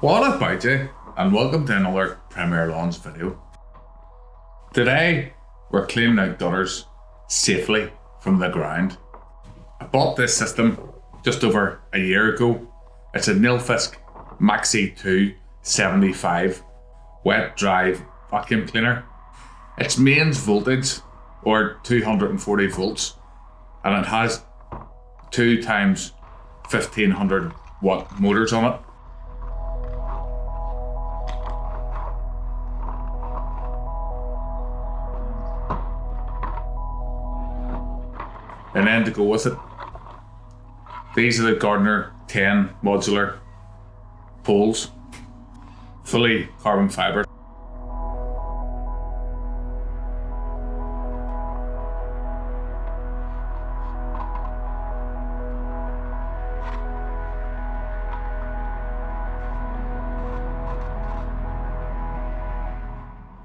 What about you? And welcome to another Premier Lawns video. Today we're cleaning out gutters safely from the ground. I bought this system just over a year ago. It's a Nilfisk Maxi 2 75 wet drive vacuum cleaner. Its mains voltage or 240 volts, and it has 2 times 1500 watt motors on it. And then to go with it, these are the Gardner 10 modular poles, fully carbon fibre.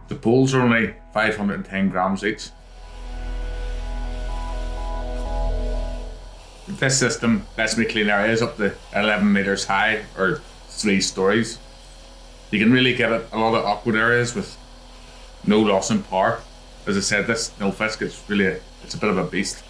The poles are only 510 grams each. This system lets me clean areas up to 11 metres high or 3 stories. You can really get a lot of awkward areas with no loss in power. As I said, this Nilfisk, it's a bit of a beast.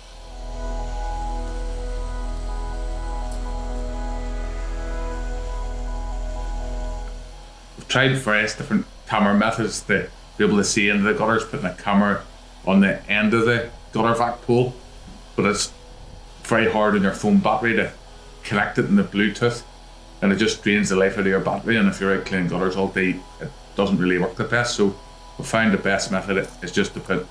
We've tried various different camera methods to be able to see into the gutters, putting a camera on the end of the gutter vac pole, but it's very hard on your phone battery to connect it in the Bluetooth, and it just drains the life out of your battery, and if you're out cleaning gutters all day it doesn't really work the best. So we found the best method is just to put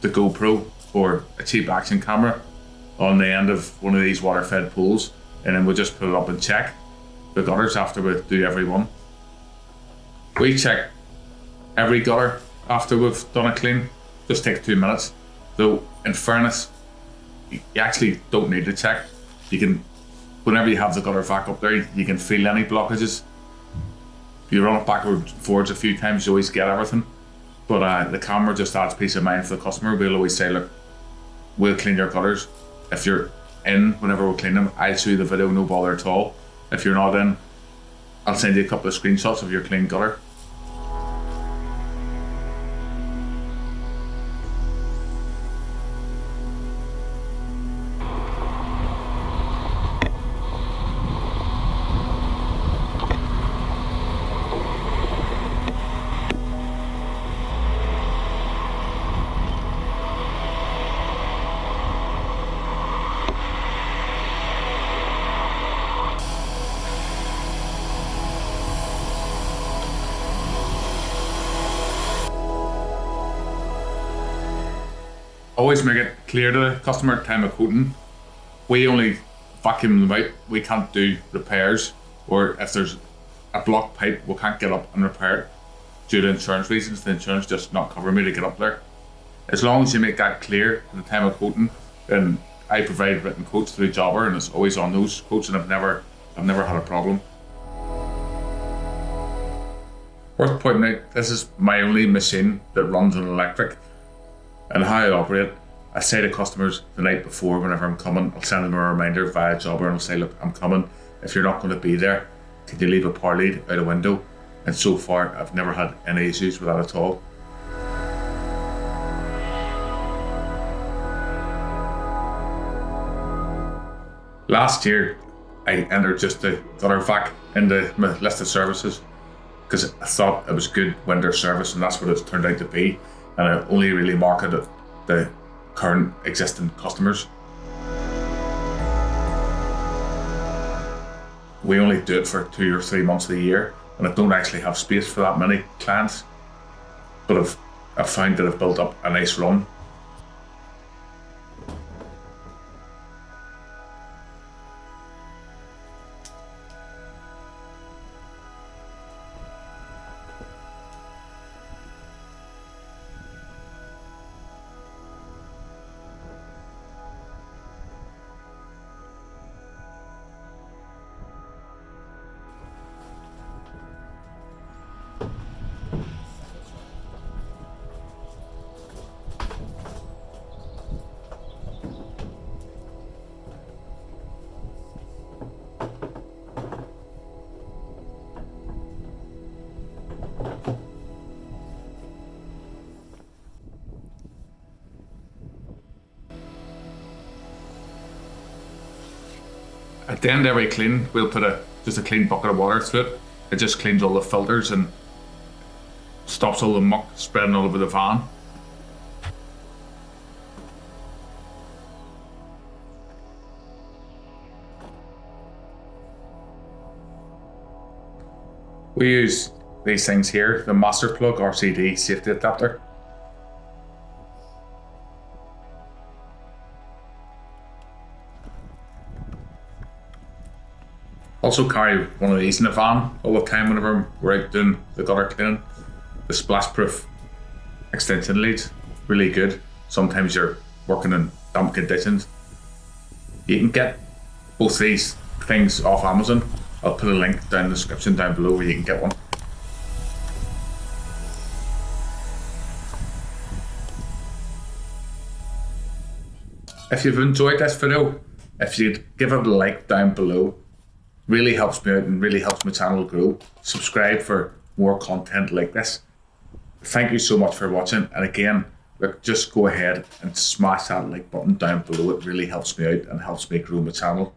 the GoPro or a cheap action camera on the end of one of these water fed poles, and then we'll just put it up and check the gutters after we do every one. We check every gutter after we've done a clean. Just takes 2 minutes, though in fairness you actually don't need to check. You can, whenever you have the gutter vac up there, you can feel any blockages. If you run it backwards and forwards a few times, you always get everything. But the camera just adds peace of mind for the customer. We'll always say, look, we'll clean your gutters. If you're in, whenever we clean them, I'll show you the video, no bother at all. If you're not in, I'll send you a couple of screenshots of your clean gutter. Always make it clear to the customer at time of quoting, we only vacuum them out. We can't do repairs, or if there's a blocked pipe, we can't get up and repair it due to insurance reasons. The insurance just not covering me to get up there. As long as you make that clear at the time of quoting, then I provide written quotes through Jobber, and it's always on those quotes, and I've never had a problem. Worth pointing out, this is my only machine that runs on electric. And how I operate, I say to customers the night before, whenever I'm coming, I'll send them a reminder via Jobber and I'll say, look, I'm coming. If you're not going to be there, can you leave a power lead out a window? And so far, I've never had any issues with that at all. Last year, I entered just the gutter vac into my list of services because I thought it was good winter service, and that's what it's turned out to be. And I only really market it to current existing customers. We only do it for 2 or 3 months of the year, and I don't actually have space for that many clients, but I've found that I've built up a nice run. At the end of every clean, we'll put just a clean bucket of water through it. It just cleans all the filters and stops all the muck spreading all over the van. We use these things here, the master plug RCD safety adapter. Also carry one of these in the van all the time whenever we're out doing the gutter cleaning. The splash proof extension leads, really good. Sometimes you're working in damp conditions. You can get both these things off Amazon. I'll put a link down in the description down below where you can get one. If you've enjoyed this video, if you'd give it a like down below, really helps me out and really helps my channel grow. Subscribe for more content like this. Thank you so much for watching, and again, look, just go ahead and smash that like button down below. It really helps me out and helps me grow my channel.